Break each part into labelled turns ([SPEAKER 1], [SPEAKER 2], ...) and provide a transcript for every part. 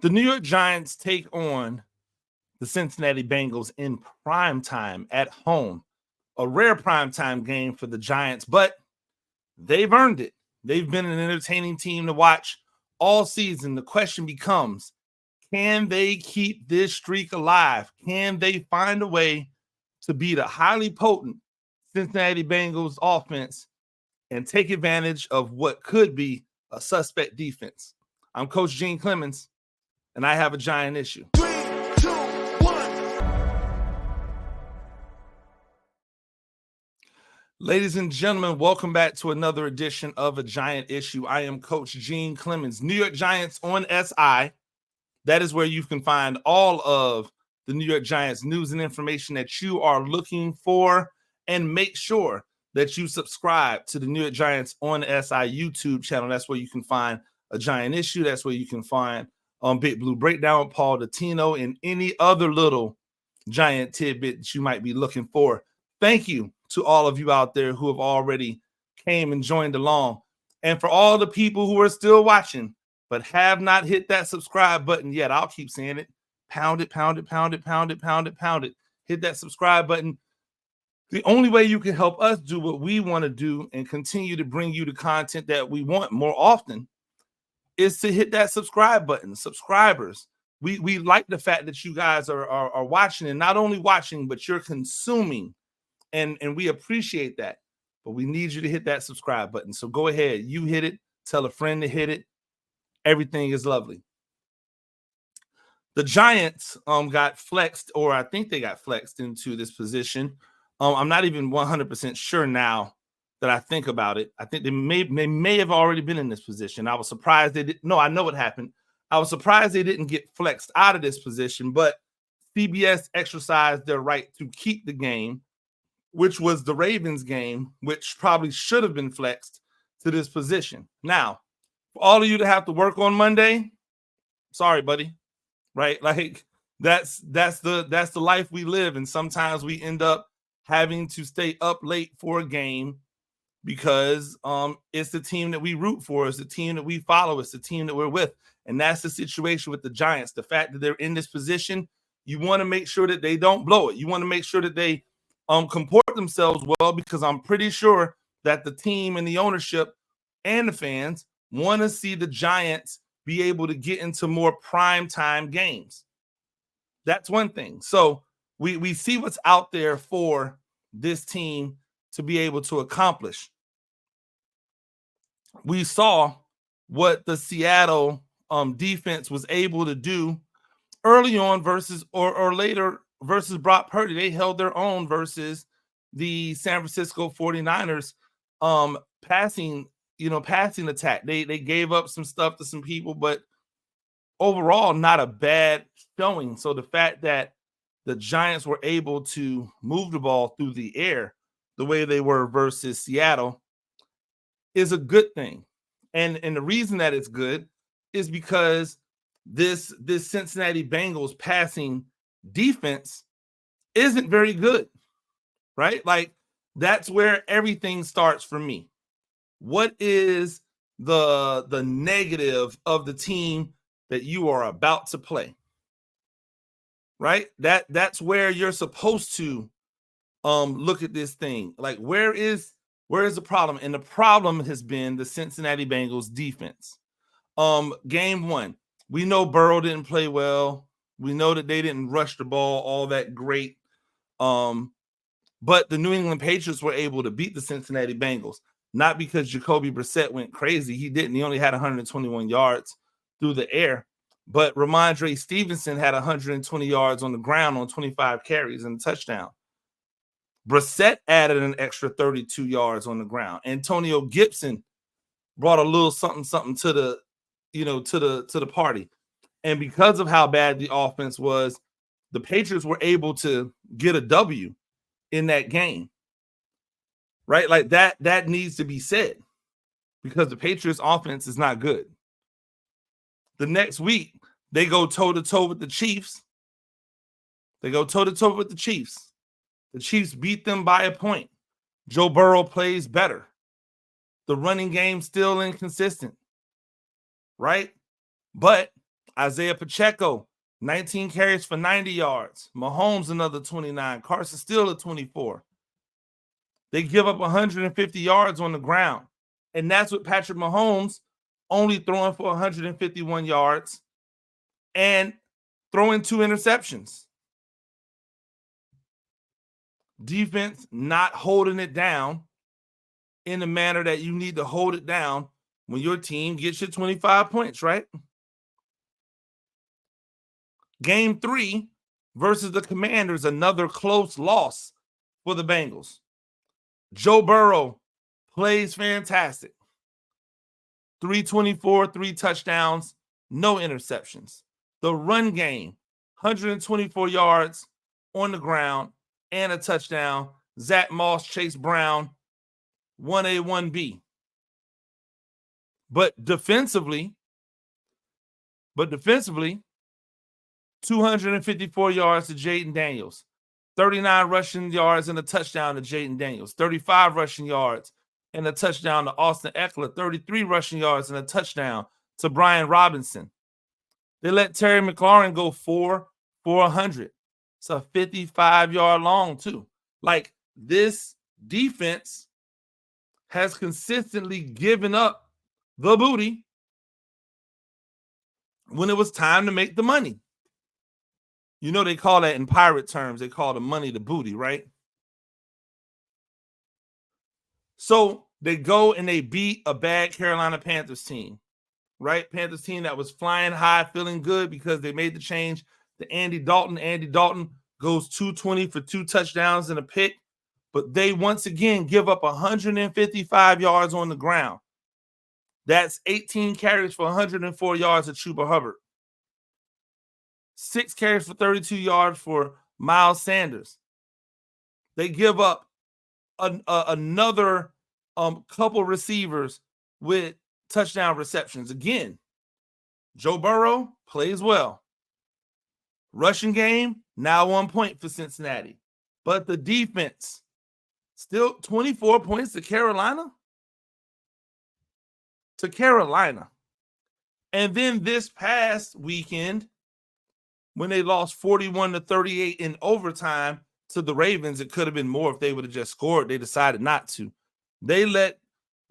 [SPEAKER 1] The New York Giants take on the Cincinnati Bengals in primetime at home. A rare primetime game for the Giants, but they've earned it. They've been an entertaining team to watch all season. The question becomes, can they keep this streak alive? Can they find a way to beat a highly potent Cincinnati Bengals offense and take advantage of what could be a suspect defense? I'm Coach Gene Clemons, and I have a giant issue. 3, 2, 1. Ladies and gentlemen, welcome back to another edition of A Giant Issue. I am Coach Gene Clemons. New York Giants on SI. That is where you can find all of the New York Giants news and information that you are looking for. And make sure that you subscribe to the New York Giants on SI YouTube channel. That's where you can find A Giant Issue. That's where you can find Big Blue Breakdown with Paul Dottino and any other little Giant tidbit that you might be looking for. Thank you to all of you out there who have already came and joined along. And for all the people who are still watching but have not hit that subscribe button yet, I'll keep saying it. Pound it, pound it, pound it, pound it, pound it, pound it. Hit that subscribe button. The only way you can help us do what we want to do and continue to bring you the content that we want more often is to hit that subscribe button. Subscribers. We like the fact that you guys are watching, and not only watching, but you're consuming. And we appreciate that. But we need you to hit that subscribe button. So go ahead. You hit it. Tell a friend to hit it. Everything is lovely. The Giants got flexed, or I think they got flexed into this position. I'm not even 100% sure now that I think about it. I think they may have already been in this position. I was surprised they didn't. No, I know what happened. I was surprised they didn't get flexed out of this position, but CBS exercised their right to keep the game, which was the Ravens game, which probably should have been flexed to this position. Now, for all of you to have to work on Monday, sorry, buddy. Right? Like that's the life we live, and sometimes we end up having to stay up late for a game because it's the team that we root for, it's the team that we follow, it's the team that we're with. And that's the situation with the Giants. The fact that they're in this position, you want to make sure that they don't blow it. You want to make sure that they comport themselves well, because I'm pretty sure that the team and the ownership and the fans want to see the Giants be able to get into more primetime games. That's one thing. So we see what's out there for this team to be able to accomplish. We saw what the Seattle defense was able to do early on versus or later versus Brock Purdy. They held their own versus the San Francisco 49ers passing attack. They gave up some stuff to some people, but overall not a bad showing. So the fact that the Giants were able to move the ball through the air the way they were versus Seattle is a good thing. And the reason that it's good is because this Cincinnati Bengals passing defense isn't very good, right? Like, that's where everything starts for me. What is the negative of the team that you are about to play? Right? That's where you're supposed to look at this thing. Like, where is the problem? And the problem has been the Cincinnati Bengals defense. Game 1, we know Burrow didn't play well. We know that they didn't rush the ball all that great. But the New England Patriots were able to beat the Cincinnati Bengals, not because Jacoby Brissett went crazy. He didn't. He only had 121 yards through the air. But Ramondre Stevenson had 120 yards on the ground on 25 carries and a touchdown. Brissett added an extra 32 yards on the ground. Antonio Gibson brought a little something to the party. And because of how bad the offense was, the Patriots were able to get a W in that game. Right? Like, that needs to be said, because the Patriots offense is not good. The next week, they go toe-to-toe with the Chiefs. The Chiefs beat them by a point. Joe Burrow plays better. The running game still inconsistent, right? But Isaiah Pacheco, 19 carries for 90 yards. Mahomes, another 29. Carson Steele at 24. They give up 150 yards on the ground. And that's with Patrick Mahomes only throwing for 151 yards and throwing 2 interceptions. Defense not holding it down in the manner that you need to hold it down when your team gets you 25 points, right? Game 3 versus the Commanders, another close loss for the Bengals. Joe Burrow plays fantastic. 324, 3 touchdowns, no interceptions. The run game, 124 yards on the ground and a touchdown. Zach Moss, Chase Brown, 1A, 1B. But defensively, 254 yards to Jaden Daniels, 39 rushing yards and a touchdown to Jaden Daniels, 35 rushing yards and a touchdown to Austin Eckler, 33 rushing yards and a touchdown to Brian Robinson. They let Terry McLaurin go 4 for 100. It's a 55-yard long, too. Like, this defense has consistently given up the booty when it was time to make the money. You know, they call that in pirate terms, they call the money the booty, right? So they go and they beat a bad Carolina Panthers team, right? Panthers team that was flying high, feeling good because they made the change to Andy Dalton. Andy Dalton goes 220 for 2 touchdowns and a pick, but they once again give up 155 yards on the ground. That's 18 carries for 104 yards to Chuba Hubbard. 6 carries for 32 yards for Miles Sanders. They give up another couple receivers with touchdown receptions. Again, Joe Burrow plays well. Rushing game, now 1 point for Cincinnati. But the defense, still 24 points to Carolina? To Carolina. And then this past weekend, when they lost 41-38 in overtime to the Ravens, it could have been more if they would have just scored. They decided not to. They let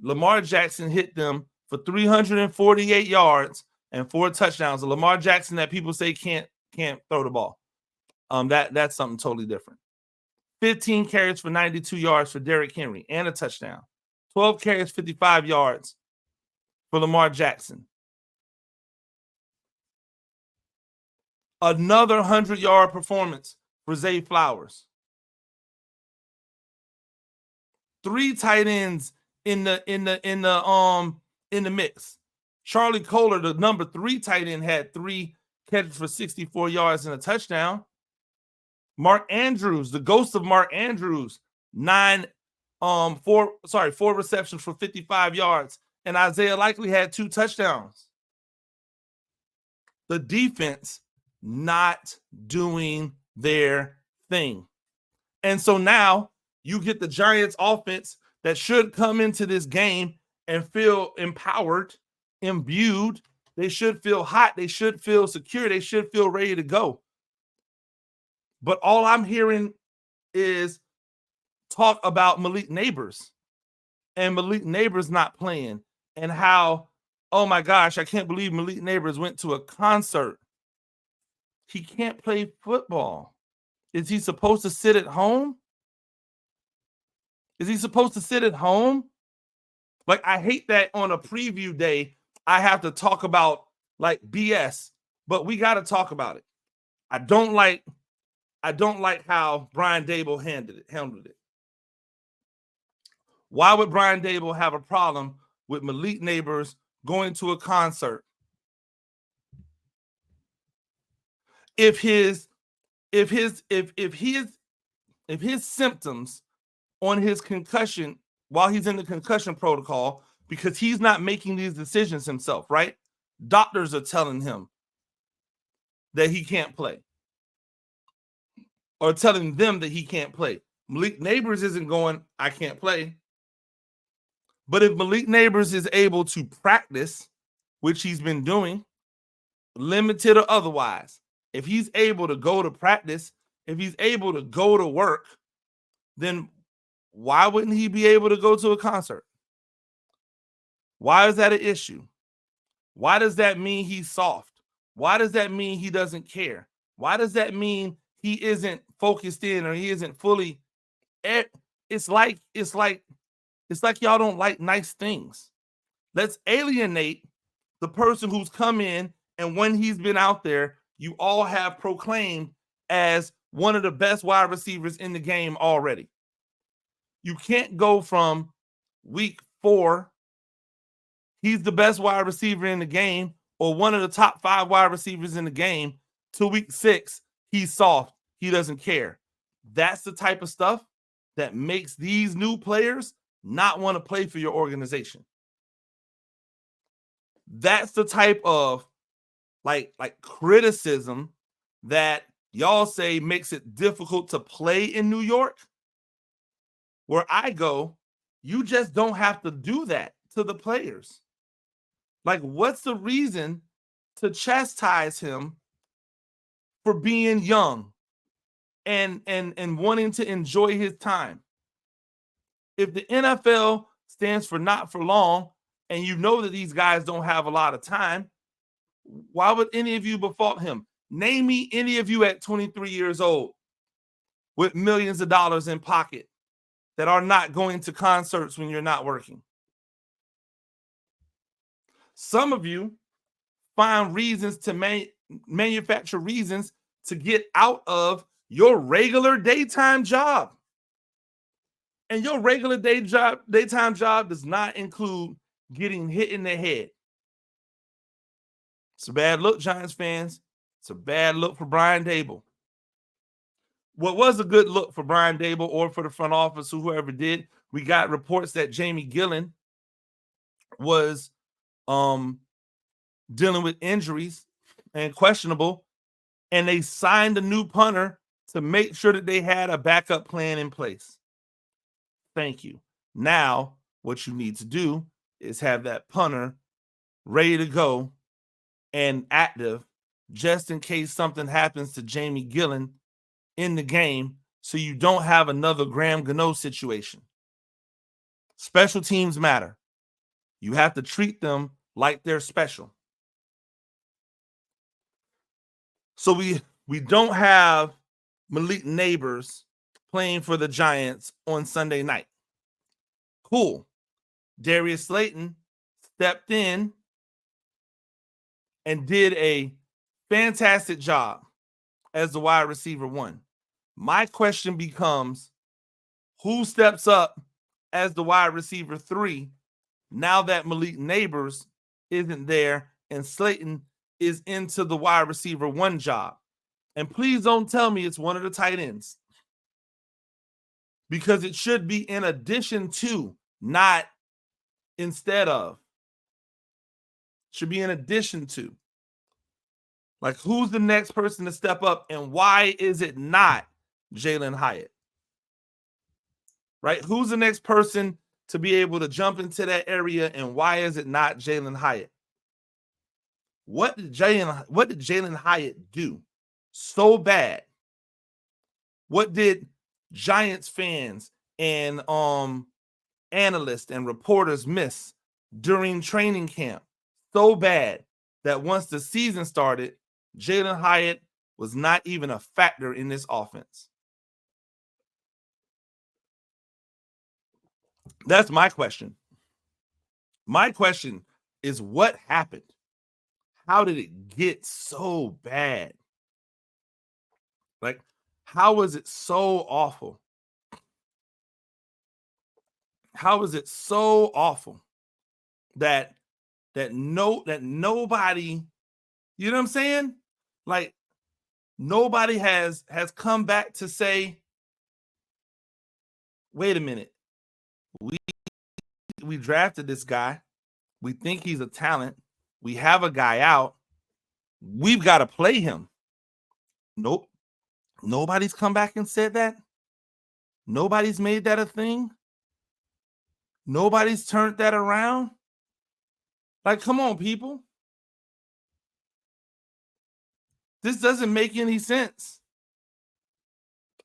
[SPEAKER 1] Lamar Jackson hit them for 348 yards and 4 touchdowns. The Lamar Jackson that people say can't throw the ball. That's something totally different. 15 carries for 92 yards for Derrick Henry and a touchdown. 12 carries, 55 yards for Lamar Jackson. Another 100-yard performance for Zay Flowers. 3 tight ends in the mix. Charlie Kohler, the number 3 tight end, had 3 catches for 64 yards and a touchdown. Mark Andrews, the ghost of Mark Andrews, 4 receptions for 55 yards, and Isaiah Likely had 2 touchdowns. The defense not doing their thing. And so now you get the Giants offense that should come into this game and feel empowered, imbued. They should feel hot. They should feel secure. They should feel ready to go. But all I'm hearing is talk about Malik Nabers and Malik Nabers not playing and how, oh my gosh, I can't believe Malik Nabers went to a concert. He can't play football. Is he supposed to sit at home? Is he supposed to sit at home? Like, I hate that on a preview day, I have to talk about like BS, but we got to talk about it. I don't like how Brian Daboll handled it. Why would Brian Daboll have a problem with Malik Nabers going to a concert? If his symptoms on his concussion while he's in the concussion protocol, because he's not making these decisions himself, right? Doctors are telling him that he can't play, or telling them that he can't play. Malik Nabers isn't going, I can't play. But if Malik Nabers is able to practice, which he's been doing, limited or otherwise, if he's able to go to practice, if he's able to go to work, then why wouldn't he be able to go to a concert? Why is that an issue? Why does that mean he's soft? Why does that mean he doesn't care? Why does that mean he isn't focused in or he isn't fully? It's like y'all don't like nice things. Let's alienate the person who's come in, and when he's been out there, you all have proclaimed as one of the best wide receivers in the game already. You can't go from week 4, he's the best wide receiver in the game, or one of the top 5 wide receivers in the game, to week 6, he's soft, he doesn't care. That's the type of stuff that makes these new players not want to play for your organization. That's the type of like criticism that y'all say makes it difficult to play in New York. Where I go, you just don't have to do that to the players. Like, what's the reason to chastise him for being young and wanting to enjoy his time? If the NFL stands for not for long, and you know that these guys don't have a lot of time, why would any of you befault him? Name me any of you at 23 years old with millions of dollars in pocket that are not going to concerts when you're not working. Some of you find reasons to manufacture reasons to get out of your regular daytime job. And your regular daytime job does not include getting hit in the head. It's a bad look, Giants fans. It's a bad look for Brian Daboll. What was a good look for Brian Daboll or for the front office or whoever did, we got reports that Jamie Gillen was dealing with injuries and questionable, and they signed a new punter to make sure that they had a backup plan in place. Thank you. Now, what you need to do is have that punter ready to go and active just in case something happens to Jamie Gillen in the game, so you don't have another Graham Gano situation. Special teams matter. You have to treat them like they're special. So we don't have Malik Nabers playing for the Giants on Sunday night. Cool. Darius Slayton stepped in and did a fantastic job as the wide receiver 1. My question becomes, who steps up as the wide receiver 3 now that Malik Nabers isn't there and Slayton is into the wide receiver 1 job? And please don't tell me it's one of the tight ends, because it should be in addition to, not instead of. Should be in addition to. Like, who's the next person to step up, and why is it not Jalen Hyatt? Right? Who's the next person to be able to jump into that area, and why is it not Jalen Hyatt? What did Jalen Hyatt do so bad? What did Giants fans and analysts and reporters miss during training camp so bad that once the season started, Jalen Hyatt was not even a factor in this offense? That's my question. My question is, what happened? How did it get so bad? Like, how was it so awful? How is it so awful that nobody, you know what I'm saying? Like, nobody has come back to say, wait a minute, we drafted this guy, we think he's a talent, we have a guy out, we've got to play him. Nope. Nobody's come back and said that. Nobody's made that a thing. Nobody's turned that around. Like, come on, people. This doesn't make any sense.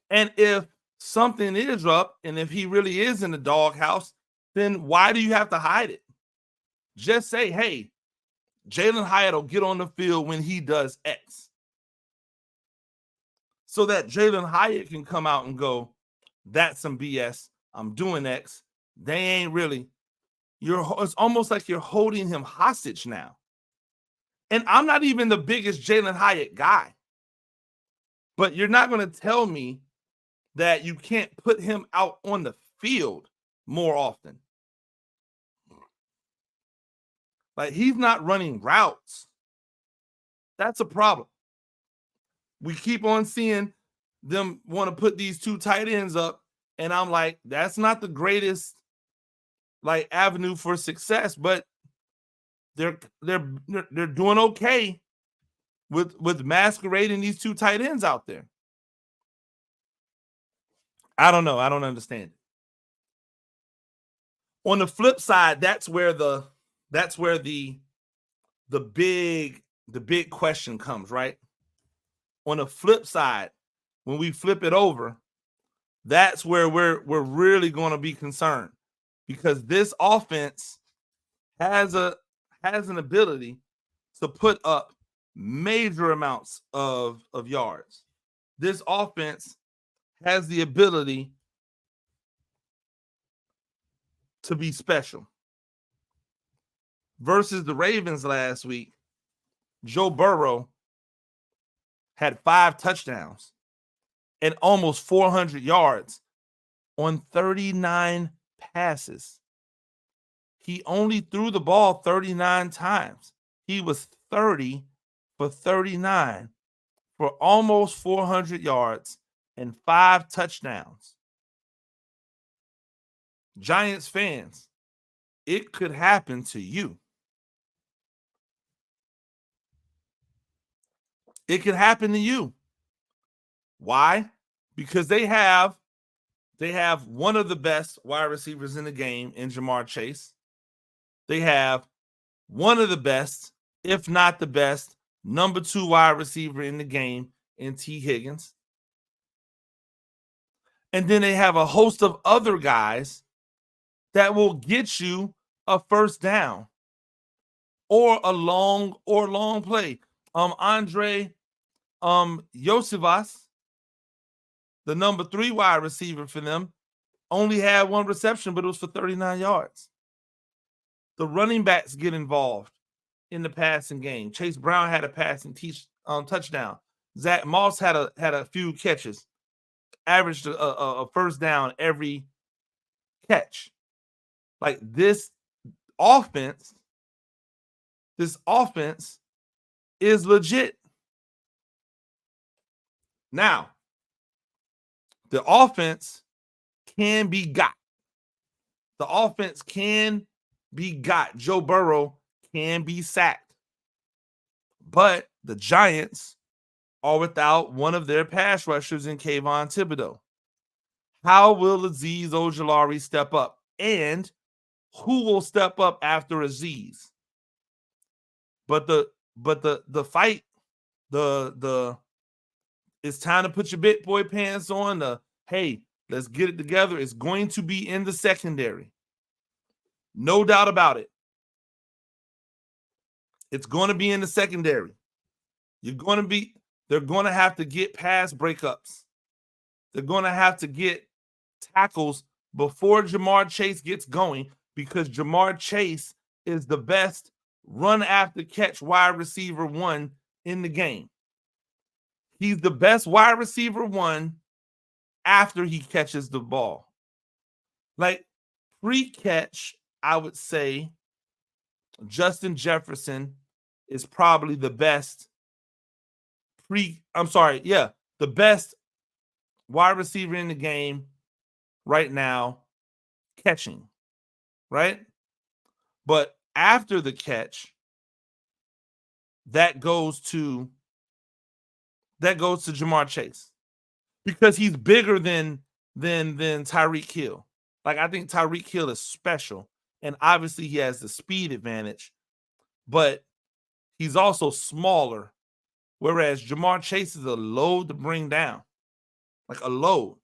[SPEAKER 1] And if something is up, and if he really is in the doghouse, then why do you have to hide it? Just say, hey, Jalen Hyatt will get on the field when he does X. So that Jalen Hyatt can come out and go, that's some BS. I'm doing X. They ain't really. It's almost like you're holding him hostage now. And I'm not even the biggest Jalen Hyatt guy. But you're not going to tell me that you can't put him out on the field more often. Like, he's not running routes. That's a problem. We keep on seeing them want to put these two tight ends up, and I'm like, that's not the greatest like avenue for success, but they're doing okay with masquerading these two tight ends out there. I don't know. I don't understand it. On the flip side, that's where the big question comes, right? On the flip side, when we flip it over, that's where we're really going to be concerned, because this offense has an ability to put up major amounts of yards. This offense has the ability to be special. Versus the Ravens last week, Joe Burrow had 5 touchdowns and almost 400 yards on 39 passes. He only threw the ball 39 times. He was 30 for 39 for almost 400 yards and 5 touchdowns. Giants fans, it could happen to you. It could happen to you. Why? Because they have one of the best wide receivers in the game in Jamar Chase. They have one of the best, if not the best, number 2 wide receiver in the game in T. Higgins. And then they have a host of other guys that will get you a first down or a long play. Andre Yosivas, the number 3 wide receiver for them, only had 1 reception, but it was for 39 yards. The running backs get involved in the passing game. Chase Brown had a passing touchdown. Zach Moss had a few catches, averaged a first down every catch. Like, this offense is legit. Now, the offense can be got. The offense can be got. Joe Burrow can be sacked. But the Giants are without one of their pass rushers in Kayvon Thibodeau. How will Azeez Ojulari step up? And who will step up after Azeez? But the fight, it's time to put your big boy pants on. Hey, let's get it together. It's going to be in the secondary. No doubt about it. It's going to be in the secondary. They're going to have to get pass breakups. They're going to have to get tackles before Jamar Chase gets going, because Jamar Chase is the best run after catch wide receiver 1 in the game. He's the best wide receiver 1 after he catches the ball. Like, pre-catch, I would say Justin Jefferson is probably the best the best wide receiver in the game right now catching, right? But after the catch, that goes to Jamar Chase, because he's bigger than Tyreek Hill. Like, I think Tyreek Hill is special, and obviously he has the speed advantage, but he's also smaller, whereas Jamar Chase is a load to bring down, like a load.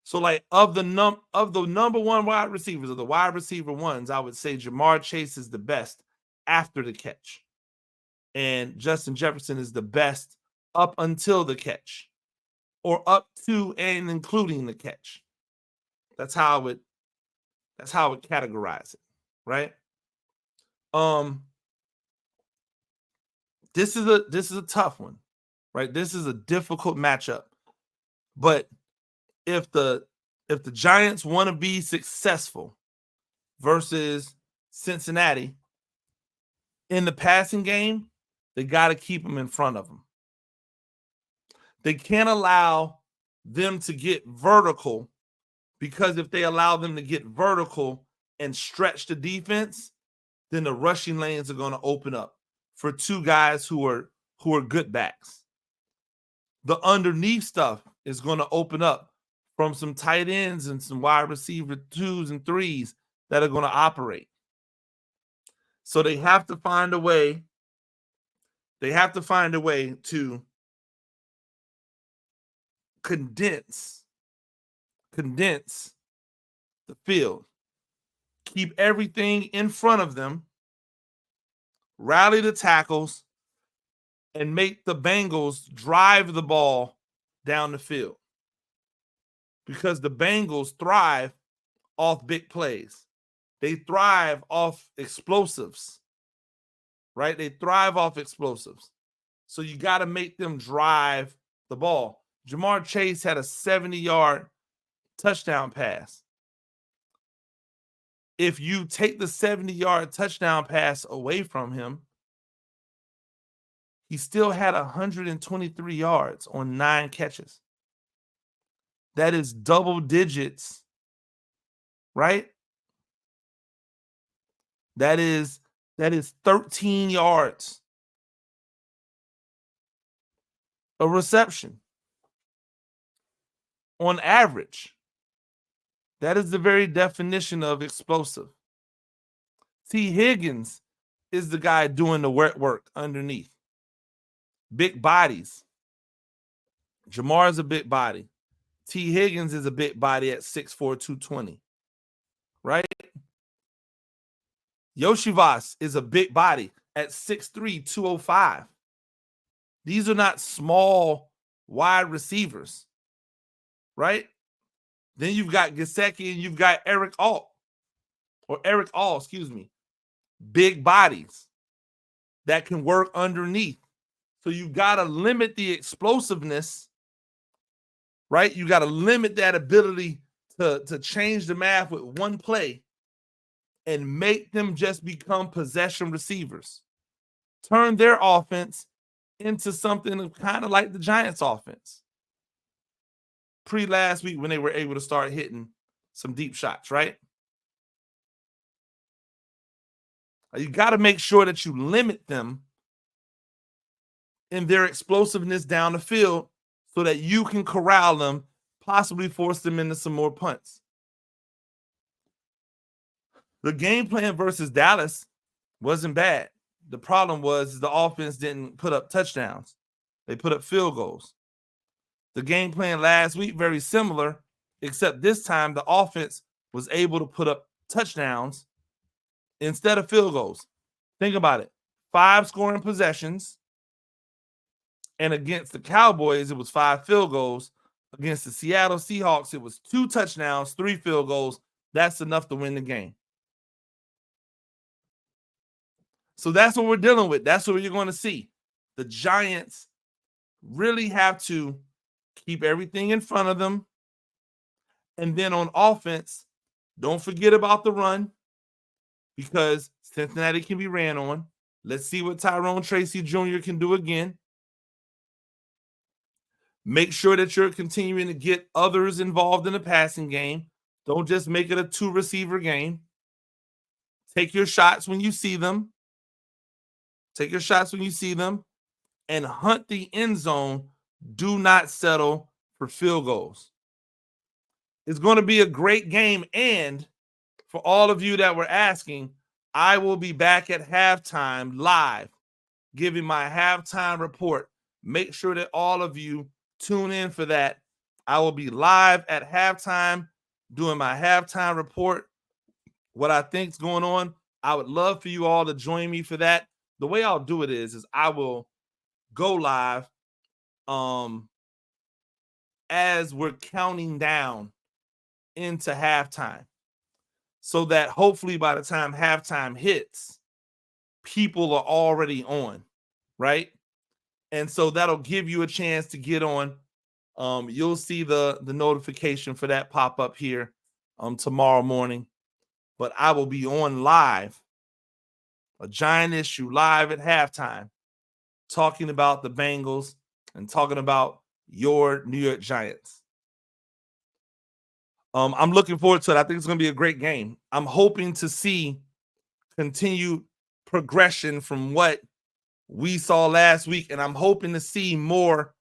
[SPEAKER 1] So, like, of the number one wide receivers, of the wide receiver ones, I would say Jamar Chase is the best after the catch. And Justin Jefferson is the best up until the catch, or up to and including the catch. That's how I would categorize it, right? This is a tough one, right? This is a difficult matchup. But if the Giants want to be successful versus Cincinnati in the passing game, they got to keep them in front of them. They can't allow them to get vertical, because if they allow them to get vertical and stretch the defense, then the rushing lanes are going to open up for two guys who are good backs. The underneath stuff is going to open up from some tight ends and some wide receiver 2s and 3s that are going to operate. So they have to find a way. They have to find a way to condense the field. Keep everything in front of them. Rally the tackles and make the Bengals drive the ball down the field. Because the Bengals thrive off big plays. They thrive off explosives, right? They thrive off explosives. So you got to make them drive the ball. Jamar Chase had a 70-yard touchdown pass. If you take the 70-yard touchdown pass away from him, he still had 123 yards on 9 catches. That is double digits, right? That is 13 yards a reception on average. That is the very definition of explosive. T. Higgins is the guy doing the work underneath. Big bodies. Jamar is a big body. T. Higgins is a big body at 6'4", 220. Right? Yoshivas is a big body at 6'3", 205. These are not small wide receivers. Right? Then you've got Gesicki and you've got Eric All, excuse me. Big bodies that can work underneath. So you've got to limit the explosiveness, right? You got to limit that ability to change the math with one play and make them just become possession receivers. Turn their offense into something kind of like the Giants' offense. Last week when they were able to start hitting some deep shots, right? You got to make sure that you limit them in their explosiveness down the field so that you can corral them, possibly force them into some more punts. The game plan versus Dallas wasn't bad. The problem was the offense didn't put up touchdowns. They put up field goals. The game plan last week, very similar, except this time the offense was able to put up touchdowns instead of field goals. Think about it. 5 scoring possessions. And against the Cowboys, it was 5 field goals. Against the Seattle Seahawks, it was 2 touchdowns, 3 field goals. That's enough to win the game. So that's what we're dealing with. That's what you're going to see. The Giants really have to keep everything in front of them. And then on offense, don't forget about the run, because Cincinnati can be ran on. Let's see what Tyrone Tracy Jr. can do again. Make sure that you're continuing to get others involved in the passing game. Don't just make it a 2-receiver game. Take your shots when you see them. And hunt the end zone. Do not settle for field goals. It's going to be a great game. And for all of you that were asking, I will be back at halftime live giving my halftime report. Make sure that all of you tune in for that. I will be live at halftime doing my halftime report, what I think's going on. I would love for you all to join me for that. The way I'll do it is I will go live as we're counting down into halftime, so that hopefully by the time halftime hits, people are already on, right? And so that'll give you a chance to get on. You'll see the notification for that pop up here tomorrow morning. But I will be on live, a giant issue live at halftime, talking about the Bengals and talking about your New York Giants. I'm looking forward to it. I think it's going to be a great game. I'm hoping to see continued progression from what we saw last week, and I'm hoping to see more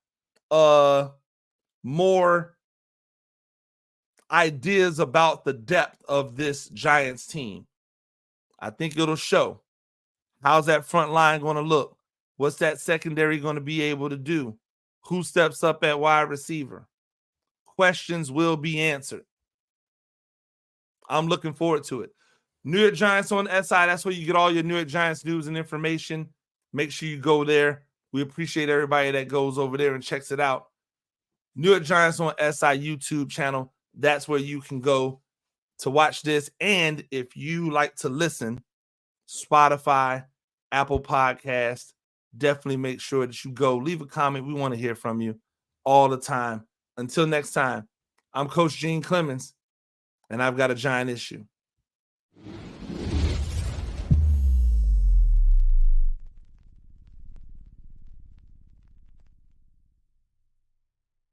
[SPEAKER 1] ideas about the depth of this Giants team. I think it'll show. How's that front line going to look? What's that secondary going to be able to do? Who steps up at wide receiver? Questions will be answered. I'm looking forward to it. New York Giants on SI. That's where you get all your New York Giants news and information. Make sure you go there. We appreciate everybody that goes over there and checks it out. New York Giants on SI YouTube channel. That's where you can go to watch this. And if you like to listen, Spotify, Apple Podcast, definitely make sure that you go. Leave a comment. We want to hear from you all the time. Until next time, I'm Coach Gene Clemons, and I've got a giant issue.